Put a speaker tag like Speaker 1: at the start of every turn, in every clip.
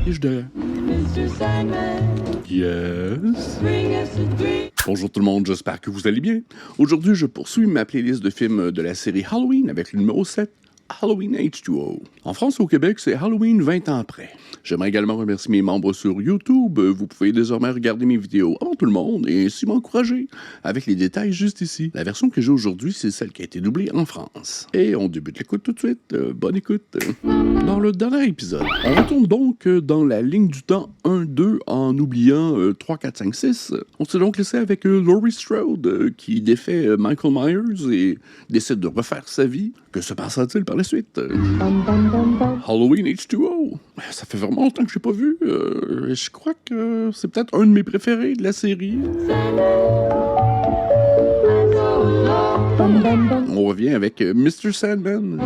Speaker 1: Et je dirais... Yes. Bonjour tout le monde, j'espère que vous allez bien. Aujourd'hui, je poursuis ma playlist de films de la série Halloween avec le numéro 7, Halloween H2O. En France et au Québec, c'est Halloween 20 ans après. J'aimerais également remercier mes membres sur YouTube. Vous pouvez désormais regarder mes vidéos avant tout le monde et ainsi m'encourager avec les détails juste ici. La version que j'ai aujourd'hui, c'est celle qui a été doublée en France. Et on débute l'écoute tout de suite. Bonne écoute. Dans le dernier épisode, on retourne donc dans la ligne du temps 1-2 en oubliant 3, 4, 5, 6. On s'est donc laissé avec Laurie Strode qui défait Michael Myers et décide de refaire sa vie. Que se passera-t-il par la suite? Halloween H2O. Ça fait vraiment longtemps que je l'ai pas vu. Je crois que c'est peut-être un de mes préférés de la série. On revient avec Mr. Sandman.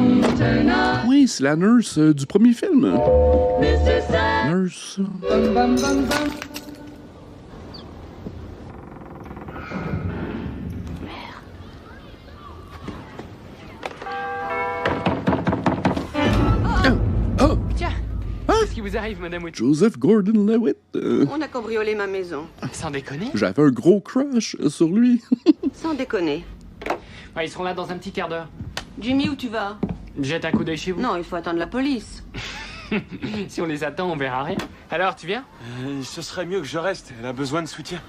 Speaker 1: Oui, c'est la nurse du premier film. Nurse.
Speaker 2: Qu'est-ce qui vous arrive, Madame Whitney?
Speaker 1: Joseph Gordon-Levitt.
Speaker 3: On a cambriolé ma maison.
Speaker 2: Sans déconner?
Speaker 1: J'avais un gros crush sur lui.
Speaker 3: Sans déconner.
Speaker 2: Ouais, ils seront là dans un petit quart d'heure.
Speaker 3: Jimmy, où tu vas?
Speaker 2: Jette un coup d'œil chez vous.
Speaker 3: Non, il faut attendre la police.
Speaker 2: Si on les attend, on verra rien. Alors, tu viens?
Speaker 4: Ce serait mieux que je reste. Elle a besoin de soutien.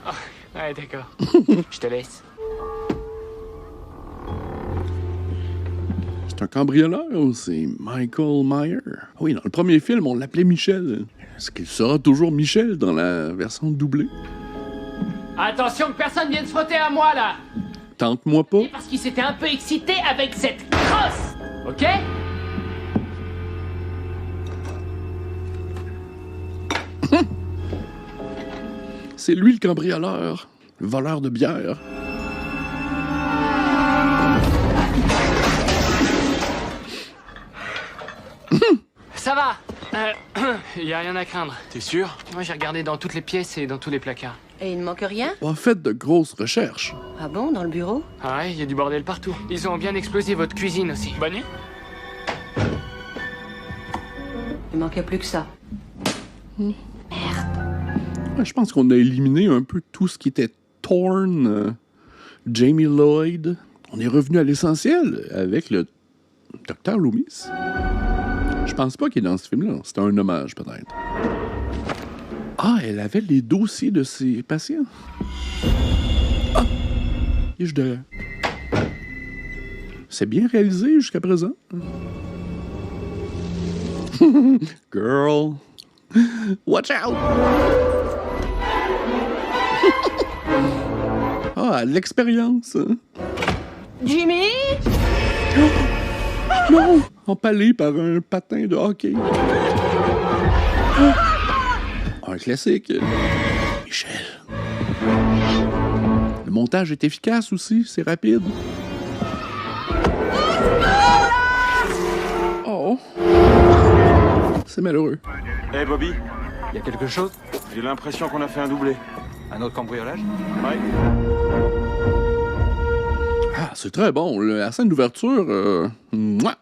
Speaker 2: Ouais, d'accord. Je te laisse.
Speaker 1: C'est un cambrioleur, c'est Michael Myers. Oui, dans le premier film, on l'appelait Michel. Est-ce qu'il sera toujours Michel dans la version doublée?
Speaker 2: Attention que personne vienne se frotter à moi, là!
Speaker 1: Tente-moi pas.
Speaker 2: Parce qu'il s'était un peu excité avec cette crosse! Ok?
Speaker 1: C'est lui le cambrioleur, le voleur de bière.
Speaker 2: Ça va! Y a rien à craindre.
Speaker 4: T'es sûr?
Speaker 2: Moi, j'ai regardé dans toutes les pièces et dans tous les placards.
Speaker 3: Et il ne manque rien?
Speaker 1: Pas fait de grosses recherches.
Speaker 3: Ah bon, dans le bureau?
Speaker 2: Ah ouais, y a du bordel partout. Ils ont bien explosé votre cuisine aussi. Bonne nuit?
Speaker 3: Il manquait plus que ça.
Speaker 1: Ouais, je pense qu'on a éliminé un peu tout ce qui était Thorne, Jamie Lloyd. On est revenu à l'essentiel avec le Dr. Loomis. Je pense pas qu'il est dans ce film-là. C'était un hommage, peut-être. Ah, elle avait les dossiers de ses patients. Ah! Et je dirais... C'est bien réalisé jusqu'à présent. Girl. Watch out! Ah, l'expérience.
Speaker 3: Jimmy?
Speaker 1: Non! Empalé par un patin de hockey. Un classique. Michel. Le montage est efficace aussi, c'est rapide. Oh! C'est malheureux.
Speaker 4: Hey Bobby,
Speaker 5: Y a quelque chose?
Speaker 4: j'ai l'impression qu'on a fait un doublé.
Speaker 5: Un autre cambriolage?
Speaker 4: Ouais.
Speaker 1: Ah, c'est très bon. La scène d'ouverture, mouah!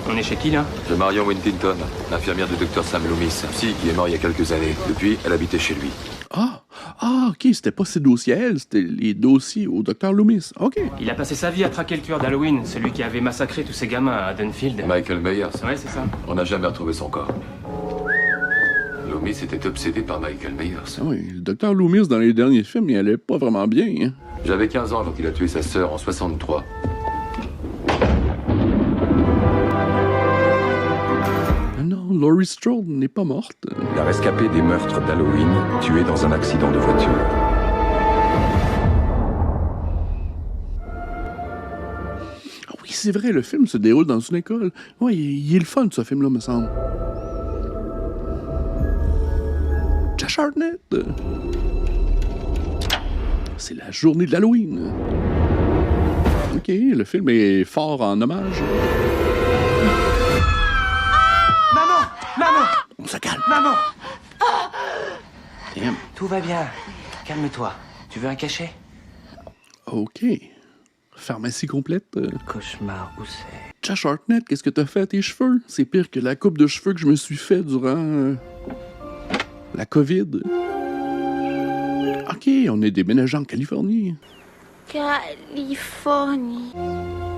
Speaker 5: On est chez qui, là?
Speaker 6: De Marion Wintington, l'infirmière du docteur Sam Loomis, psy qui est mort il y a quelques années. Depuis, elle habitait chez lui.
Speaker 1: OK, c'était pas ses dossiers à elle, c'était les dossiers au docteur Loomis. OK.
Speaker 5: Il a passé sa vie à traquer le tueur d'Halloween, celui qui avait massacré tous ces gamins à Dunfield.
Speaker 6: Michael Myers.
Speaker 5: Ouais, c'est ça.
Speaker 6: On n'a jamais retrouvé son corps. Loomis était obsédé par Michael Myers.
Speaker 1: Ah oui, le docteur Loomis, dans les derniers films, il allait pas vraiment bien. Hein?
Speaker 6: J'avais 15 ans quand il a tué sa sœur en 63.
Speaker 1: Non, Laurie Strode n'est pas morte.
Speaker 7: La rescapée des meurtres d'Halloween, tuée dans un accident de voiture.
Speaker 1: Ah oui, c'est vrai, le film se déroule dans une école. Oui, il est le fun, ce film-là, me semble. Josh Hartnett. C'est la journée de l'Halloween. OK, le film est fort en hommage.
Speaker 4: Maman! Maman!
Speaker 1: On se calme.
Speaker 4: Maman!
Speaker 1: Damn.
Speaker 8: Tout va bien. Calme-toi. Tu veux un cachet?
Speaker 1: OK. Pharmacie complète.
Speaker 8: Cauchemar, où c'est?
Speaker 1: Josh Hartnett, qu'est-ce que t'as fait à tes cheveux? C'est pire que la coupe de cheveux que je me suis fait durant... la COVID. OK, on est déménagé en Californie.
Speaker 9: Californie.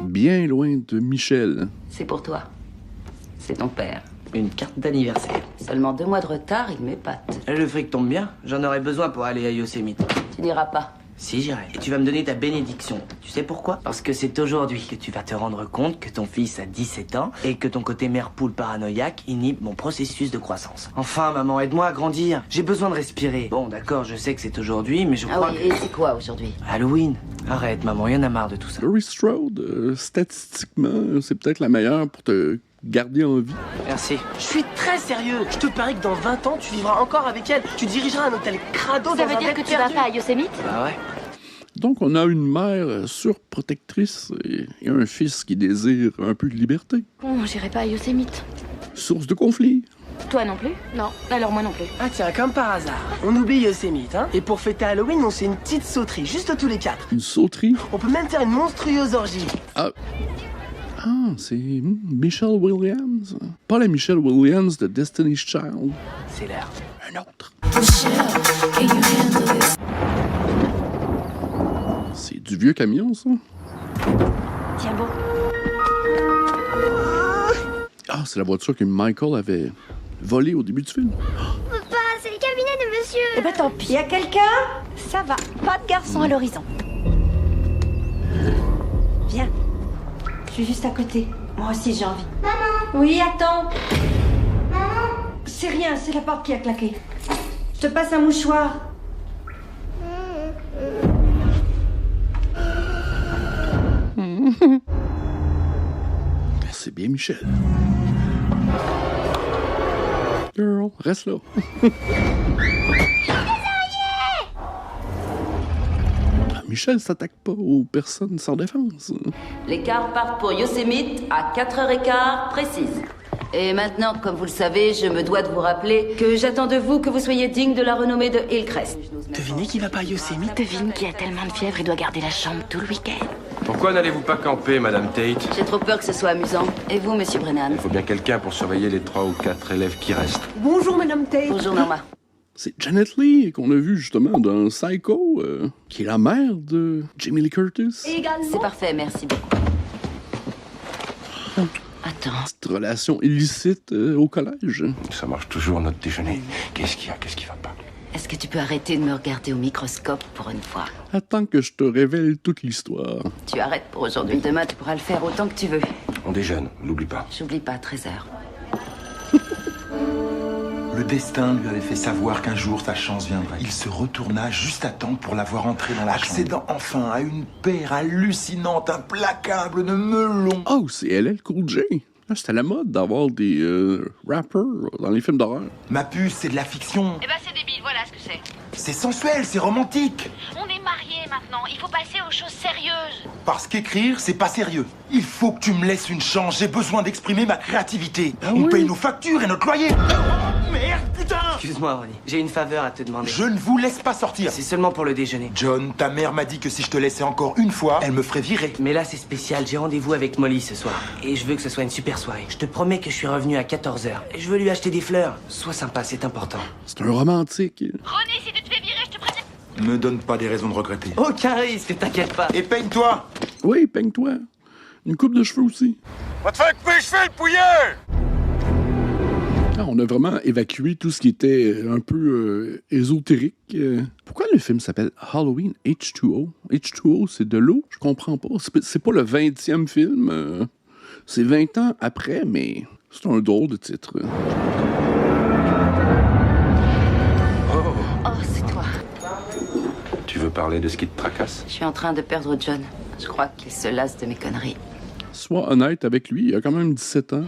Speaker 1: Bien loin de Michel.
Speaker 3: C'est pour toi. C'est ton père.
Speaker 8: Une carte d'anniversaire.
Speaker 3: Seulement 2 mois de retard, il m'épate.
Speaker 8: Le fric tombe bien. J'en aurais besoin pour aller à Yosemite.
Speaker 3: Tu n'iras pas.
Speaker 8: Si, j'irai. Et tu vas me donner ta bénédiction. Tu sais pourquoi? Parce que c'est aujourd'hui que tu vas te rendre compte que ton fils a 17 ans et que ton côté mère poule paranoïaque inhibe mon processus de croissance. Enfin, maman, aide-moi à grandir. J'ai besoin de respirer. Bon, d'accord, je sais que c'est aujourd'hui, mais je crois
Speaker 3: Ah oui, et c'est quoi aujourd'hui?
Speaker 8: Halloween. Arrête, maman, il y en a marre de tout ça.
Speaker 1: Laurie Strode, statistiquement, c'est peut-être la meilleure pour te garder en vie.
Speaker 8: Merci.
Speaker 2: Je suis très sérieux. Je te parie que dans 20 ans, tu vivras encore avec elle. Tu dirigeras un hôtel crado
Speaker 9: Ça
Speaker 2: dans
Speaker 9: veut
Speaker 2: un
Speaker 9: dire que
Speaker 2: bled
Speaker 9: tu vas
Speaker 2: perdu.
Speaker 9: pas à Yosemite?
Speaker 8: Bah ouais.
Speaker 1: Donc, on a une mère surprotectrice et un fils qui désire un peu de liberté.
Speaker 9: Bon, j'irai pas à Yosemite.
Speaker 1: Source de conflit.
Speaker 9: Toi non plus? Non. Alors moi non plus.
Speaker 2: Ah tiens, comme par hasard. On oublie Yosemite, hein. Et pour fêter Halloween, on se fait une petite sauterie, juste tous les 4.
Speaker 1: Une sauterie.
Speaker 2: On peut même faire une monstrueuse orgie.
Speaker 1: Ah, c'est Michelle Williams. Pas la Michelle Williams de Destiny's Child.
Speaker 8: C'est l'heure.
Speaker 1: Un autre. C'est du vieux camion, ça.
Speaker 9: Tiens bon.
Speaker 1: Ah, c'est la voiture que Michael avait volée au début du film.
Speaker 9: Papa, c'est le cabinet de monsieur.
Speaker 3: Eh ben tant pis.
Speaker 9: Y a quelqu'un? Ça va. Pas de garçon à l'horizon. Viens. Je suis juste à côté. Moi aussi j'ai envie. Maman. Oui, attends. Maman. C'est rien, c'est la porte qui a claqué. Je te passe un mouchoir.
Speaker 1: C'est bien Michel. Girl, reste là. Ah, Michel s'attaque pas aux personnes sans défense.
Speaker 3: Les cars partent pour Yosemite à 4h15 précises. Et maintenant, comme vous le savez, je me dois de vous rappeler que j'attends de vous que vous soyez digne de la renommée de Hillcrest.
Speaker 2: Devinez qui va pas à Yosemite?
Speaker 9: Devine qui a tellement de fièvre et doit garder la chambre tout le week-end.
Speaker 6: Pourquoi n'allez-vous pas camper, Madame Tate?
Speaker 3: J'ai trop peur que ce soit amusant. Et vous, monsieur Brennan?
Speaker 6: Il faut bien quelqu'un pour surveiller les 3 ou 4 élèves qui restent.
Speaker 2: Bonjour, Madame Tate.
Speaker 3: Bonjour, Norma.
Speaker 1: C'est Janet Leigh qu'on a vu justement dans Psycho, qui est la mère de Jamie Lee Curtis.
Speaker 3: C'est parfait, merci beaucoup. Attends.
Speaker 1: Cette relation illicite au collège.
Speaker 6: Ça marche toujours, notre déjeuner. Qu'est-ce qu'il y a? Qu'est-ce qui va pas?
Speaker 3: Est-ce que tu peux arrêter de me regarder au microscope pour une fois?
Speaker 1: Attends que je te révèle toute l'histoire.
Speaker 3: Tu arrêtes pour aujourd'hui. Demain, tu pourras le faire autant que tu veux.
Speaker 6: On déjeune, n'oublie pas.
Speaker 3: J'oublie pas, 13h.
Speaker 10: Le destin lui avait fait savoir qu'un jour sa chance viendrait. Il se retourna juste à temps pour la voir entrer dans la chambre. Accédant enfin à une paire hallucinante, implacable de melons.
Speaker 1: Oh, c'est LL Cool J. Ah, c'était la mode d'avoir des rappers dans les films d'horreur.
Speaker 10: Ma puce, c'est de la fiction.
Speaker 9: Eh ben c'est débile, voilà ce que c'est.
Speaker 10: C'est sensuel, c'est romantique.
Speaker 9: On est mariés maintenant, il faut passer aux choses sérieuses.
Speaker 10: Parce qu'écrire, c'est pas sérieux. Il faut que tu me laisses une chance, j'ai besoin d'exprimer ma créativité. On paye nos factures et notre loyer. Oh, merde, putain!
Speaker 8: Excuse-moi, Ronnie. J'ai une faveur à te demander.
Speaker 10: Je ne vous laisse pas sortir.
Speaker 8: C'est seulement pour le déjeuner.
Speaker 10: John, ta mère m'a dit que si je te laissais encore une fois, elle me ferait virer.
Speaker 8: Mais là, c'est spécial. J'ai rendez-vous avec Molly ce soir. Et je veux que ce soit une super soirée. Je te promets que je suis revenu à 14h. Et je veux lui acheter des fleurs. Sois sympa, c'est important.
Speaker 1: C'est un romantique.
Speaker 9: René, si tu te fais virer, je te préviens.
Speaker 10: Me donne pas des raisons de regretter.
Speaker 8: Aucun risque, t'inquiète pas.
Speaker 10: Et peigne-toi.
Speaker 1: Oui, peigne-toi. Une coupe de cheveux aussi.
Speaker 4: Va te faire couper les cheveux, le pouilleux!
Speaker 1: Ah, on a vraiment évacué tout ce qui était un peu ésotérique. Pourquoi le film s'appelle Halloween H2O? H2O, c'est de l'eau? Je comprends pas. C'est pas le 20e film. C'est 20 ans après, mais c'est un drôle de titre.
Speaker 3: Oh, c'est toi.
Speaker 6: Tu veux parler de ce qui te tracasse?
Speaker 3: Je suis en train de perdre John. Je crois qu'il se lasse de mes conneries.
Speaker 1: Sois honnête avec lui, il a quand même 17 ans.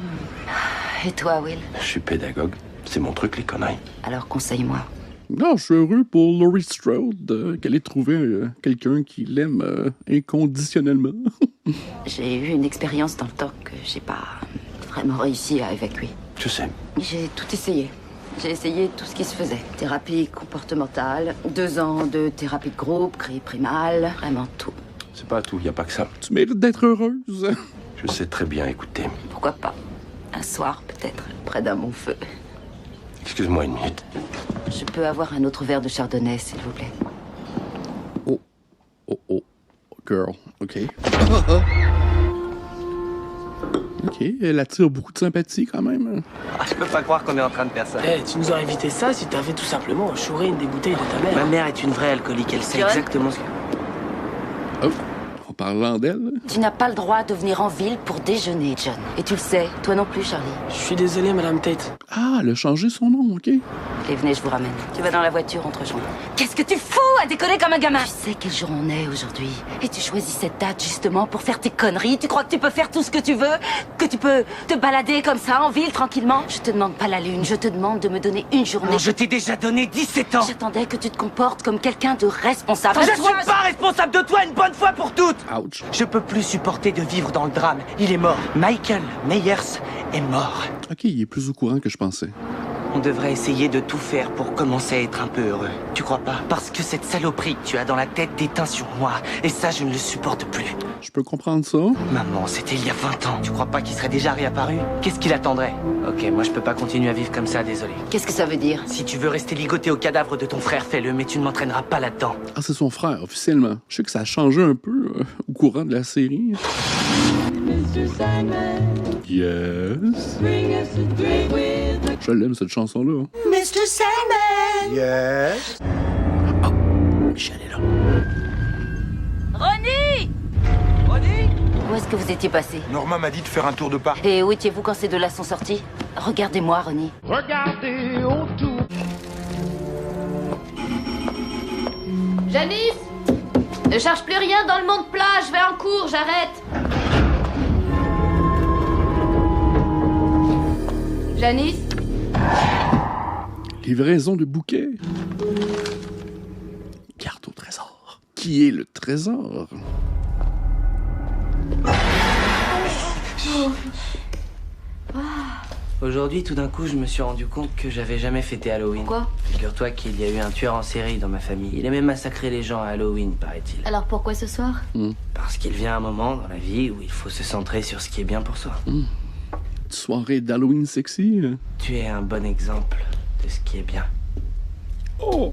Speaker 3: Et toi, Will?
Speaker 6: Je suis pédagogue. C'est mon truc, les conneries.
Speaker 3: Alors conseille-moi.
Speaker 1: Non, je suis heureux pour Laurie Strode qu'elle ait trouvé quelqu'un qui l'aime inconditionnellement.
Speaker 3: J'ai eu une expérience dans le temps que j'ai pas vraiment réussi à évacuer.
Speaker 6: Je sais.
Speaker 3: J'ai tout essayé. J'ai essayé tout ce qui se faisait. Thérapie comportementale, 2 ans de thérapie de groupe, cri primal, vraiment tout.
Speaker 6: C'est pas tout, y a pas que ça.
Speaker 1: Tu mérites d'être heureuse.
Speaker 6: Je sais très bien écouter.
Speaker 3: Pourquoi pas? Un soir, peut-être, près d'un bon feu.
Speaker 6: Excuse-moi une minute.
Speaker 3: Je peux avoir un autre verre de chardonnay, s'il vous plaît.
Speaker 1: Oh. Girl, OK. OK, elle attire beaucoup de sympathie quand même.
Speaker 8: Ah, je peux pas croire qu'on est en train de faire ça.
Speaker 2: Eh, tu nous aurais évité ça si t'avais tout simplement chouré une des bouteilles de ta mère.
Speaker 8: Ma mère est une vraie alcoolique, elle sait
Speaker 3: John?
Speaker 8: exactement ce que...
Speaker 1: Oh, en parlant d'elle...
Speaker 3: Tu n'as pas le droit de venir en ville pour déjeuner, John. Et tu le sais, toi non plus, Charlie.
Speaker 2: Je suis désolé, Madame Tate.
Speaker 1: Ah, elle a changé son nom, OK.
Speaker 3: Et venez, je vous ramène. Tu vas dans la voiture, on te rejoint. Qu'est-ce que tu fous à déconner comme un gamin? Tu sais quel jour on est aujourd'hui. Et tu choisis cette date justement pour faire tes conneries. Tu crois que tu peux faire tout ce que tu veux? Que tu peux te balader comme ça en ville tranquillement? Je te demande pas la lune, je te demande de me donner une journée.
Speaker 8: Oh, je t'ai déjà donné 17 ans.
Speaker 3: J'attendais que tu te comportes comme quelqu'un de responsable.
Speaker 8: Je suis pas responsable de toi une bonne fois pour toutes.
Speaker 1: Ouch.
Speaker 8: Je peux plus supporter de vivre dans le drame. Il est mort. Michael Myers est mort.
Speaker 1: OK, il est plus au courant que je pensais.
Speaker 8: On devrait essayer de tout faire pour commencer à être un peu heureux. Tu crois pas? Parce que cette saloperie que tu as dans la tête déteint sur moi. Et ça, je ne le supporte plus.
Speaker 1: Je peux comprendre ça.
Speaker 8: Maman, c'était il y a 20 ans. Tu crois pas qu'il serait déjà réapparu? Qu'est-ce qu'il attendrait? Ok, moi je peux pas continuer à vivre comme ça, désolé.
Speaker 3: Qu'est-ce que ça veut dire?
Speaker 8: Si tu veux rester ligoté au cadavre de ton frère, fais-le, mais tu ne m'entraîneras pas là-dedans.
Speaker 1: Ah, c'est son frère, officiellement. Je sais que ça a changé un peu au courant de la série. Yes. Je l'aime, cette chanson-là.
Speaker 9: Mr. Sandman!
Speaker 10: Yes.
Speaker 1: Michel est là.
Speaker 3: Ronnie!
Speaker 8: Ronnie?
Speaker 3: Où est-ce que vous étiez passé?
Speaker 10: Norma m'a dit de faire un tour de parc.
Speaker 3: Et où étiez-vous quand ces deux-là sont sortis? Regardez-moi, Ronnie.
Speaker 4: Regardez autour.
Speaker 11: Janice! Ne cherche plus rien dans le monde plat, je vais en cours, j'arrête. Janice?
Speaker 1: Livraison de bouquets. Carte au trésor. Qui est le trésor?
Speaker 8: Aujourd'hui, tout d'un coup, je me suis rendu compte que j'avais jamais fêté Halloween.
Speaker 11: Quoi?
Speaker 8: Figure-toi qu'il y a eu un tueur en série dans ma famille. Il aimait massacrer les gens à Halloween, paraît-il.
Speaker 11: Alors pourquoi ce soir?
Speaker 8: Parce qu'il vient un moment dans la vie où il faut se centrer sur ce qui est bien pour soi.
Speaker 1: Soirée d'Halloween sexy.
Speaker 8: Tu es un bon exemple de ce qui est bien.
Speaker 1: Oh!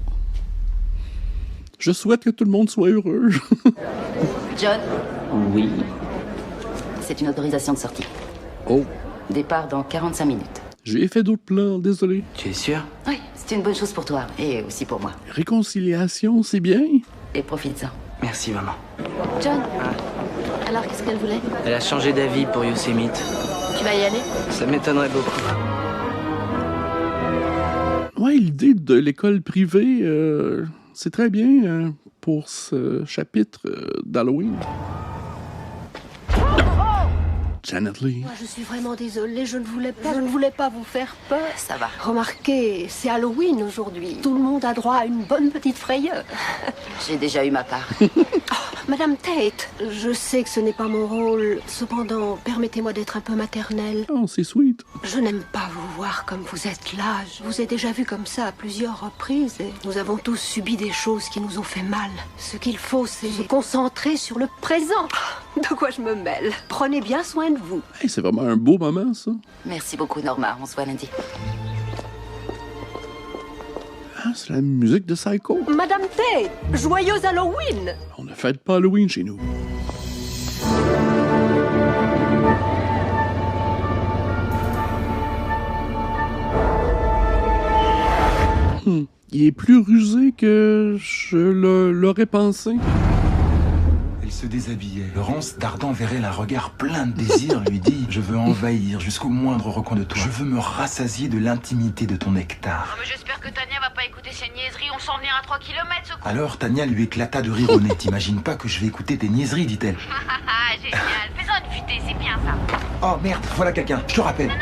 Speaker 1: Je souhaite que tout le monde soit heureux.
Speaker 3: John,
Speaker 8: Oui.
Speaker 3: c'est une autorisation de sortie.
Speaker 1: Oh,
Speaker 3: Départ dans 45 minutes.
Speaker 1: j'ai fait d'autres plans, désolé.
Speaker 8: Tu es sûr?
Speaker 3: Oui, c'est une bonne chose pour toi, et aussi pour moi.
Speaker 1: Réconciliation, c'est bien.
Speaker 3: Et profite-en.
Speaker 8: Merci, maman.
Speaker 11: John? Alors qu'est-ce qu'elle voulait?
Speaker 8: Elle a changé d'avis pour Yosemite.
Speaker 11: Tu vas y aller?
Speaker 8: Ça m'étonnerait beaucoup.
Speaker 1: Ouais, l'idée de l'école privée, c'est très bien pour ce chapitre d'Halloween. Janet Leigh.
Speaker 9: Moi, je suis vraiment désolée, je ne voulais pas vous faire peur.
Speaker 3: Ça va.
Speaker 9: Remarquez, c'est Halloween aujourd'hui. Tout le monde a droit à une bonne petite frayeur.
Speaker 3: J'ai déjà eu ma part.
Speaker 9: Madame Tate, je sais que ce n'est pas mon rôle. Cependant, permettez-moi d'être un peu maternelle.
Speaker 1: Oh, c'est sweet.
Speaker 9: Je n'aime pas vous voir comme vous êtes là. Je vous ai déjà vu comme ça à plusieurs reprises et nous avons tous subi des choses qui nous ont fait mal. Ce qu'il faut, c'est se concentrer sur le présent. De quoi je me mêle? Prenez bien soin de vous.
Speaker 1: Hey, c'est vraiment un beau moment, ça.
Speaker 3: Merci beaucoup, Norma. On se voit lundi.
Speaker 1: Ah, c'est la musique de Psycho.
Speaker 9: Madame Tate, joyeux Halloween!
Speaker 1: On ne fête pas Halloween chez nous. Il est plus rusé que je l'aurais pensé.
Speaker 10: Elle se déshabillait. Laurence, dardant vers elle un regard plein de désir, lui dit « Je veux envahir jusqu'au moindre recoin de toi. Je veux me rassasier de l'intimité de ton nectar. »
Speaker 11: Mais j'espère que Tania va pas écouter ces niaiseries, on s'en venir à 3 km ce coup.
Speaker 10: Alors Tania lui éclata de rire au nez. « T'imagines pas que je vais écouter tes niaiseries, dit-elle.
Speaker 11: Génial, fais-en une futée, c'est bien ça.
Speaker 10: Oh merde, voilà quelqu'un, je te rappelle.
Speaker 11: Non,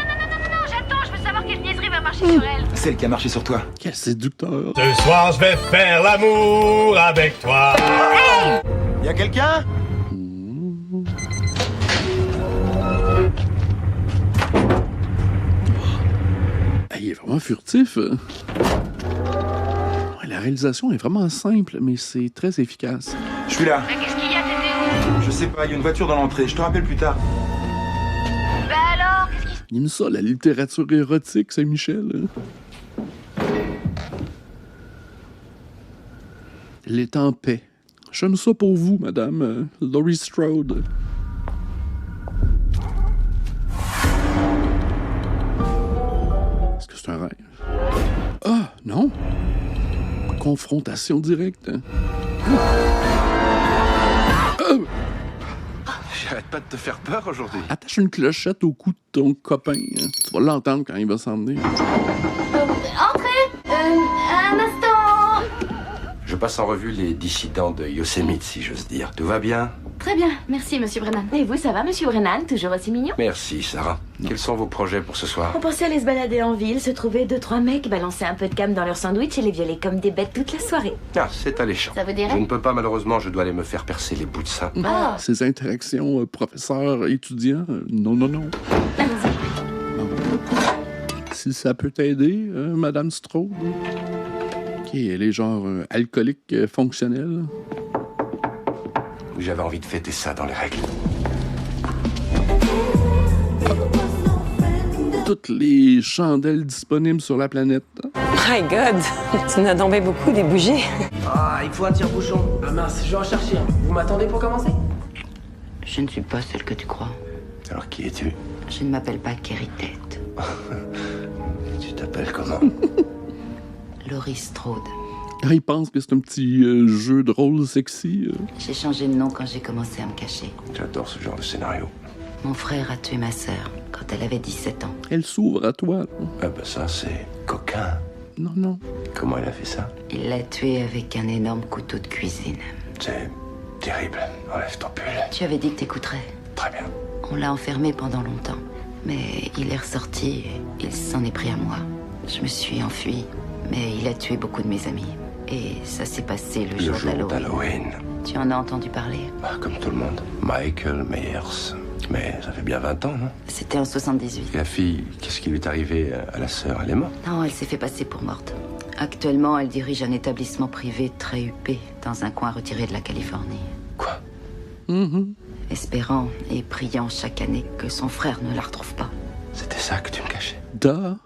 Speaker 11: j'attends, je veux savoir quelle niaiserie va marcher sur elle.
Speaker 10: Celle qui a marché sur toi.
Speaker 1: Quel séducteur.
Speaker 4: Ce soir, je vais faire l'amour avec toi.
Speaker 10: Y'a quelqu'un?
Speaker 1: Il est vraiment furtif. Ouais, la réalisation est vraiment simple, mais c'est très efficace.
Speaker 10: Je suis là.
Speaker 11: Mais qu'est-ce qu'il y a, t'étais où?
Speaker 10: Je sais pas, il y a une voiture dans l'entrée, je te rappelle plus tard.
Speaker 11: Bah alors, qu'est-ce qui...
Speaker 1: Il aime ça, la littérature érotique, Saint-Michel. Elle est en paix. J'aime ça pour vous, madame Laurie Strode. Est-ce que c'est un rêve? Ah, non. Confrontation directe.
Speaker 6: J'arrête pas de te faire peur aujourd'hui.
Speaker 1: Attache une clochette au cou de ton copain. Hein. Tu vas l'entendre quand il va s'emmener.
Speaker 11: Entrez un instant.
Speaker 12: Je passe en revue les dissidents de Yosemite, si j'ose dire. Tout va bien?
Speaker 11: Très bien, merci monsieur Brennan. Et vous, ça va monsieur Brennan? Toujours aussi mignon?
Speaker 12: Merci, Sarah. Quels sont vos projets pour ce soir?
Speaker 13: On pensait aller se balader en ville, se trouver 2-3 mecs, balancer un peu de cam dans leur sandwich et les violer comme des bêtes toute la soirée.
Speaker 12: Ah, c'est alléchant.
Speaker 13: Ça vous dirait?
Speaker 12: Je ne peux pas, malheureusement, je dois aller me faire percer les bouts de sein.
Speaker 13: Ah.
Speaker 1: Ces interactions professeur-étudiant, non. Si ça peut t'aider, Madame Strode. OK, elle est genre alcoolique fonctionnelle.
Speaker 12: J'avais envie de fêter ça dans les règles.
Speaker 1: Toutes les chandelles disponibles sur la planète.
Speaker 14: My God, tu en as tombé beaucoup des bougies.
Speaker 2: Ah, il faut un tire-bouchon. Ah mince, je vais en chercher un. Vous m'attendez pour commencer?
Speaker 3: Je ne suis pas celle que tu crois.
Speaker 12: Alors qui es-tu?
Speaker 3: Je ne m'appelle pas Kerry Tate.
Speaker 12: Tu t'appelles comment?
Speaker 3: Laurie Strode.
Speaker 1: Ah, il pense que c'est un petit jeu de rôle sexy.
Speaker 3: J'ai changé de nom quand j'ai commencé à me cacher.
Speaker 12: J'adore ce genre de scénario.
Speaker 3: Mon frère a tué ma sœur quand elle avait 17 ans.
Speaker 1: Elle s'ouvre à toi. Là.
Speaker 12: Ah bah ça, c'est coquin.
Speaker 1: Non.
Speaker 12: Comment elle a fait ça?
Speaker 3: Il l'a tuée avec un énorme couteau de cuisine.
Speaker 12: C'est terrible. Enlève ton pull.
Speaker 3: Tu avais dit que t'écouterais.
Speaker 12: Très bien.
Speaker 3: On l'a enfermé pendant longtemps. Mais il est ressorti et il s'en est pris à moi. Je me suis enfuie, mais il a tué beaucoup de mes amis. Et ça s'est passé le jour
Speaker 12: d'Halloween.
Speaker 3: Tu en as entendu parler?
Speaker 12: Ah, comme tout le monde. Michael Myers. Mais ça fait bien 20 ans, non?
Speaker 3: C'était en 78.
Speaker 12: Et la fille, qu'est-ce qui lui est arrivé à la sœur? Elle est morte?
Speaker 3: Non, elle s'est fait passer pour morte. Actuellement, elle dirige un établissement privé très huppé dans un coin retiré de la Californie.
Speaker 12: Quoi?
Speaker 3: Espérant et priant chaque année que son frère ne la retrouve pas.
Speaker 12: C'était ça que tu me cachais?
Speaker 1: Da.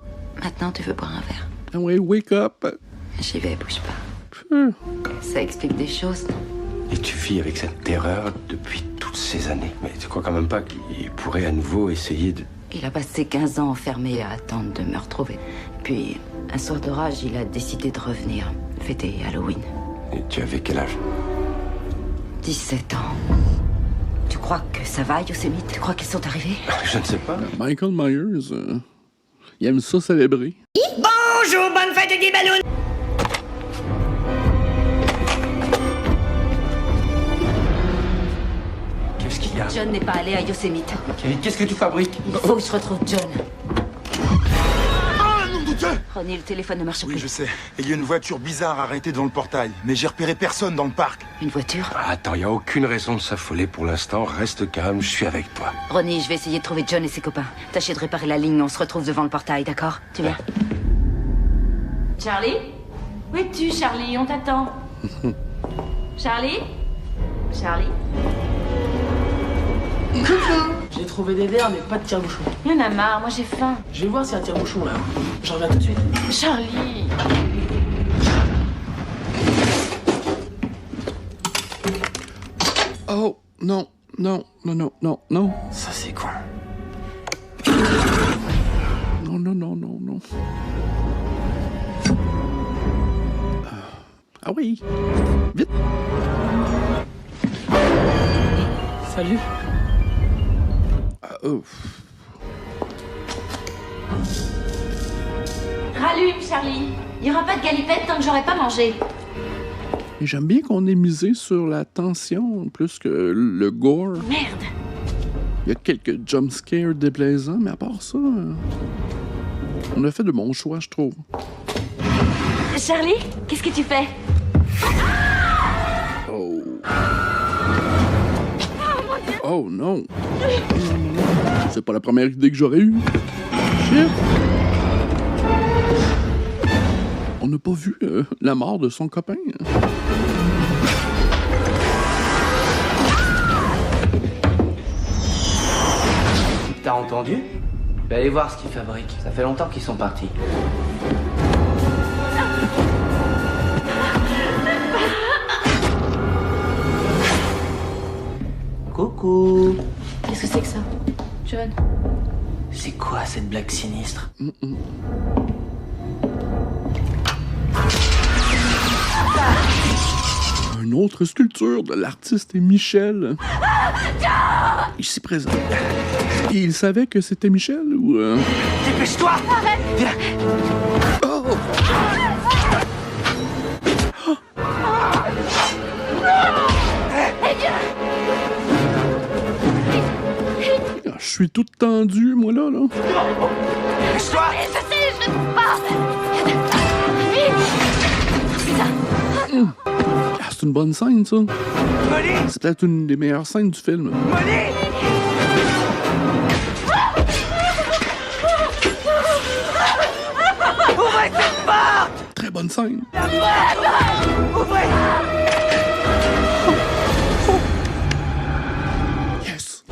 Speaker 3: Maintenant, tu veux boire un verre?
Speaker 1: Ah ouais, wake up.
Speaker 3: J'y vais, bouge pas. Ça explique des choses, non?
Speaker 12: Et tu vis avec cette terreur depuis toutes ces années. Mais tu crois quand même pas qu'il pourrait à nouveau essayer de...
Speaker 3: Il a passé 15 ans enfermé à attendre de me retrouver. Puis, un soir d'orage, il a décidé de revenir fêter Halloween.
Speaker 12: Et tu avais quel âge?
Speaker 3: 17 ans. Tu crois que ça va, Yosemite? Tu crois qu'ils sont arrivés?
Speaker 12: Je ne sais pas.
Speaker 1: Michael Myers, il aime ça célébrer.
Speaker 14: Bonjour, bonne fête des ballons.
Speaker 12: Qu'est-ce qu'il y a?
Speaker 3: John n'est pas allé à Yosemite.
Speaker 12: Qu'est-ce que tu fabriques?
Speaker 3: Il faut que je retrouve John.
Speaker 10: Ah, nom de Dieu!
Speaker 3: Ronnie, le téléphone ne marche plus.
Speaker 10: Oui, je sais. Et il y a une voiture bizarre arrêtée devant le portail. Mais j'ai repéré personne dans le parc.
Speaker 3: Une voiture?
Speaker 12: Attends, il n'y a aucune raison de s'affoler pour l'instant. Reste calme, je suis avec toi.
Speaker 3: Ronnie, je vais essayer de trouver John et ses copains. Tâchez de réparer la ligne, on se retrouve devant le portail, d'accord? Tu viens?
Speaker 13: Charlie? Où es-tu, Charlie? On t'attend. Charlie? Charlie?
Speaker 2: J'ai trouvé des verres, mais pas de tire-bouchon.
Speaker 13: Il y en a marre, moi j'ai faim.
Speaker 2: Je vais voir s'il y a un tire-bouchon là. Je reviens tout de suite.
Speaker 13: Charlie!
Speaker 1: Oh, non.
Speaker 2: Ça c'est con.
Speaker 1: Non. Ah oui. Vite.
Speaker 2: Salut.
Speaker 13: Rallume, Charlie. Il n'y aura pas de galipette tant que j'aurai pas mangé.
Speaker 1: Et j'aime bien qu'on ait misé sur la tension plus que le gore.
Speaker 13: Merde.
Speaker 1: Il y a quelques jumpscares déplaisants, mais à part ça, on a fait de bons choix, je trouve.
Speaker 13: Charlie, qu'est-ce que tu fais?
Speaker 1: Oh non. C'est pas la première idée que j'aurais eue. Shit. On n'a pas vu la mort de son copain.
Speaker 8: T'as entendu? Je vais aller voir ce qu'ils fabriquent. Ça fait longtemps qu'ils sont partis. Coucou.
Speaker 11: Qu'est-ce que c'est que ça? John.
Speaker 8: C'est quoi cette blague sinistre?
Speaker 1: Une autre sculpture de l'artiste Michel. Ici présent. Il savait que c'était Michel ou...
Speaker 8: Dépêche-toi!
Speaker 11: Arrête!
Speaker 8: Viens!
Speaker 1: Oh! Ah, je suis toute tendue, moi, là.
Speaker 8: Dépêche-toi!
Speaker 11: Je sais, je ne peux pas! Vite!
Speaker 1: Ah, c'est une bonne scène, ça.
Speaker 8: Molly!
Speaker 1: C'est peut-être une des meilleures scènes du film.
Speaker 8: Molly! Ouvrez cette porte!
Speaker 1: Très bonne scène.
Speaker 8: Ouvrez!
Speaker 1: Yes!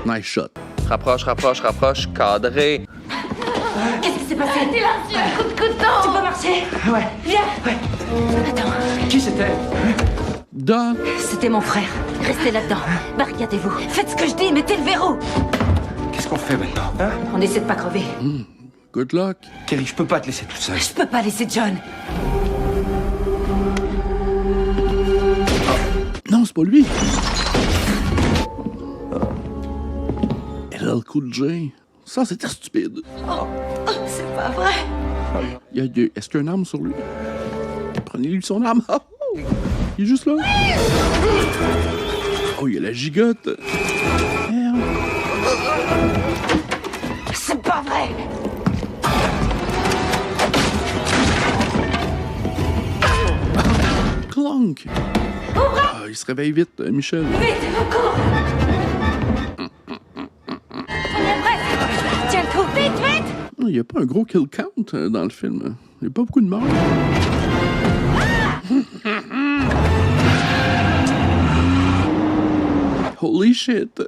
Speaker 1: Nice shot.
Speaker 15: Rapproche, rapproche, rapproche, cadré.
Speaker 3: Qu'est-ce qui s'est passé?
Speaker 11: T'es là, sur un coup de couteau!
Speaker 3: Tu peux marcher?
Speaker 8: Ouais.
Speaker 3: Viens!
Speaker 8: Ouais.
Speaker 3: Attends.
Speaker 8: Qui c'était?
Speaker 1: Da!
Speaker 3: C'était mon frère. Restez là-dedans. Barricadez-vous. Faites ce que je dis, mettez le verrou.
Speaker 12: Qu'est-ce qu'on fait maintenant?
Speaker 8: Hein?
Speaker 3: On essaie de pas crever.
Speaker 1: Good luck.
Speaker 12: Kelly, je peux pas te laisser toute seule.
Speaker 3: Je peux pas laisser John.
Speaker 1: Non, c'est pas lui. LL Cool J. Ça, c'était stupide.
Speaker 3: C'est pas vrai.
Speaker 1: Est-ce qu'il y a une arme sur lui? Prenez-lui son arme. Oh! Il est juste là. Oh, il y a la gigotte. Merde.
Speaker 3: C'est pas vrai.
Speaker 1: Clonk. Ah, il se réveille vite, Michel.
Speaker 3: Vite, on court. On est prêt. Tiens le coup. Vite, vite.
Speaker 1: Il n'y a pas un gros kill count dans le film. Il n'y a pas beaucoup de morts. Holy shit.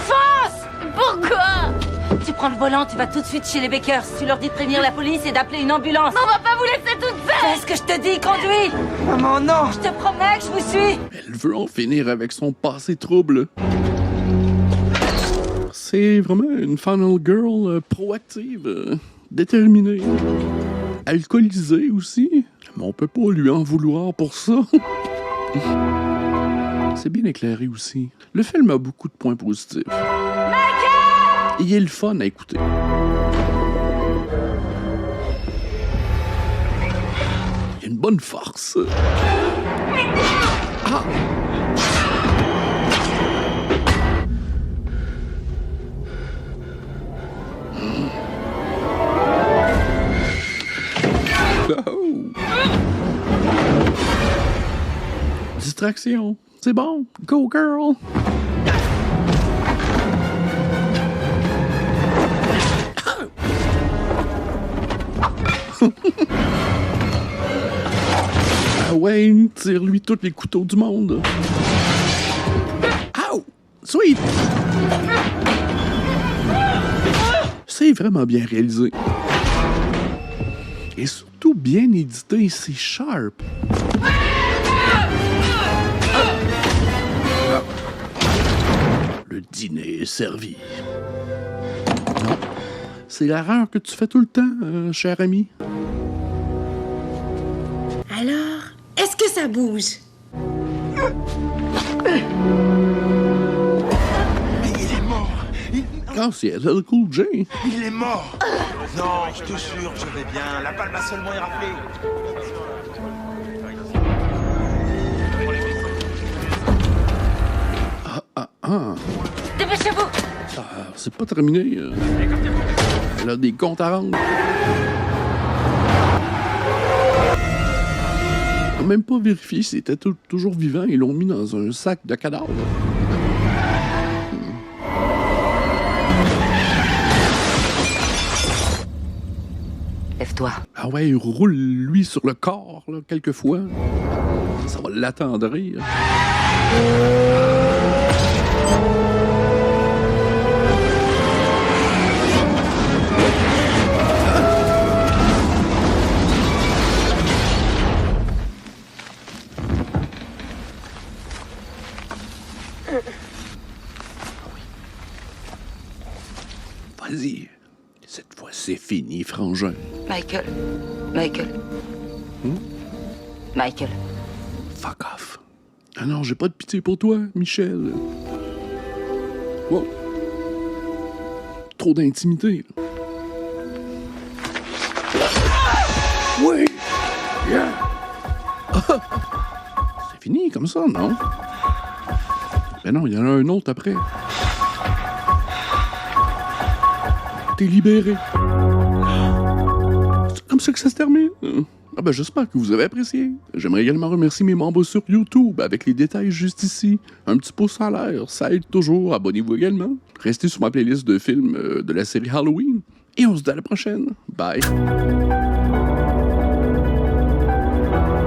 Speaker 11: Fonce! Pourquoi?
Speaker 3: Tu prends le volant, tu vas tout de suite chez les Bakers. Tu leur dis de prévenir la police et d'appeler une ambulance.
Speaker 11: On va pas vous laisser toute seule!
Speaker 3: Fais ce que je te dis, conduis.
Speaker 8: Maman, non!
Speaker 3: Je te promets que je vous suis.
Speaker 1: Elle veut en finir avec son passé trouble. C'est vraiment une final girl proactive, déterminée, alcoolisée aussi. Mais on peut pas lui en vouloir pour ça. C'est bien éclairé aussi. Le film a beaucoup de points positifs. Et il est le fun à écouter. Il y a une bonne force. Ah! Oh! Distraction. C'est bon. Go, girl. Ah ouais, tire-lui tous les couteaux du monde. Ow! Sweet! C'est vraiment bien réalisé. Et surtout bien édité, c'est sharp. Le dîner est servi. Non, c'est l'erreur que tu fais tout le temps, cher ami.
Speaker 16: Alors, est-ce que ça bouge?
Speaker 10: Il est mort.
Speaker 1: Ah, c'est LL Cool J.
Speaker 10: Il est mort. Non, je te jure, je vais bien. La balle m'a seulement éraflé.
Speaker 1: Ah.
Speaker 3: Dépêchez-vous.
Speaker 1: Ah, c'est pas terminé. Elle a des comptes à rendre. On n'a même pas vérifié s'il était toujours vivant. Ils l'ont mis dans un sac de cadavres.
Speaker 3: Lève-toi.
Speaker 1: Ah ouais, roule-lui sur le corps, là, quelquefois. Ça va l'attendrir. Cette fois, c'est fini, frangin.
Speaker 3: Michael. Michael.
Speaker 1: Fuck off. Ah non, j'ai pas de pitié pour toi, Michel. Wow. Trop d'intimité, là. Oui! Yeah! C'est fini comme ça, non? Ben non, il y en a un autre après. T'es libéré. C'est comme ça que ça se termine. Ah ben j'espère que vous avez apprécié. J'aimerais également remercier mes membres sur YouTube avec les détails juste ici. Un petit pouce en l'air, ça aide toujours. Abonnez-vous également. Restez sur ma playlist de films de la série Halloween. Et on se dit à la prochaine. Bye.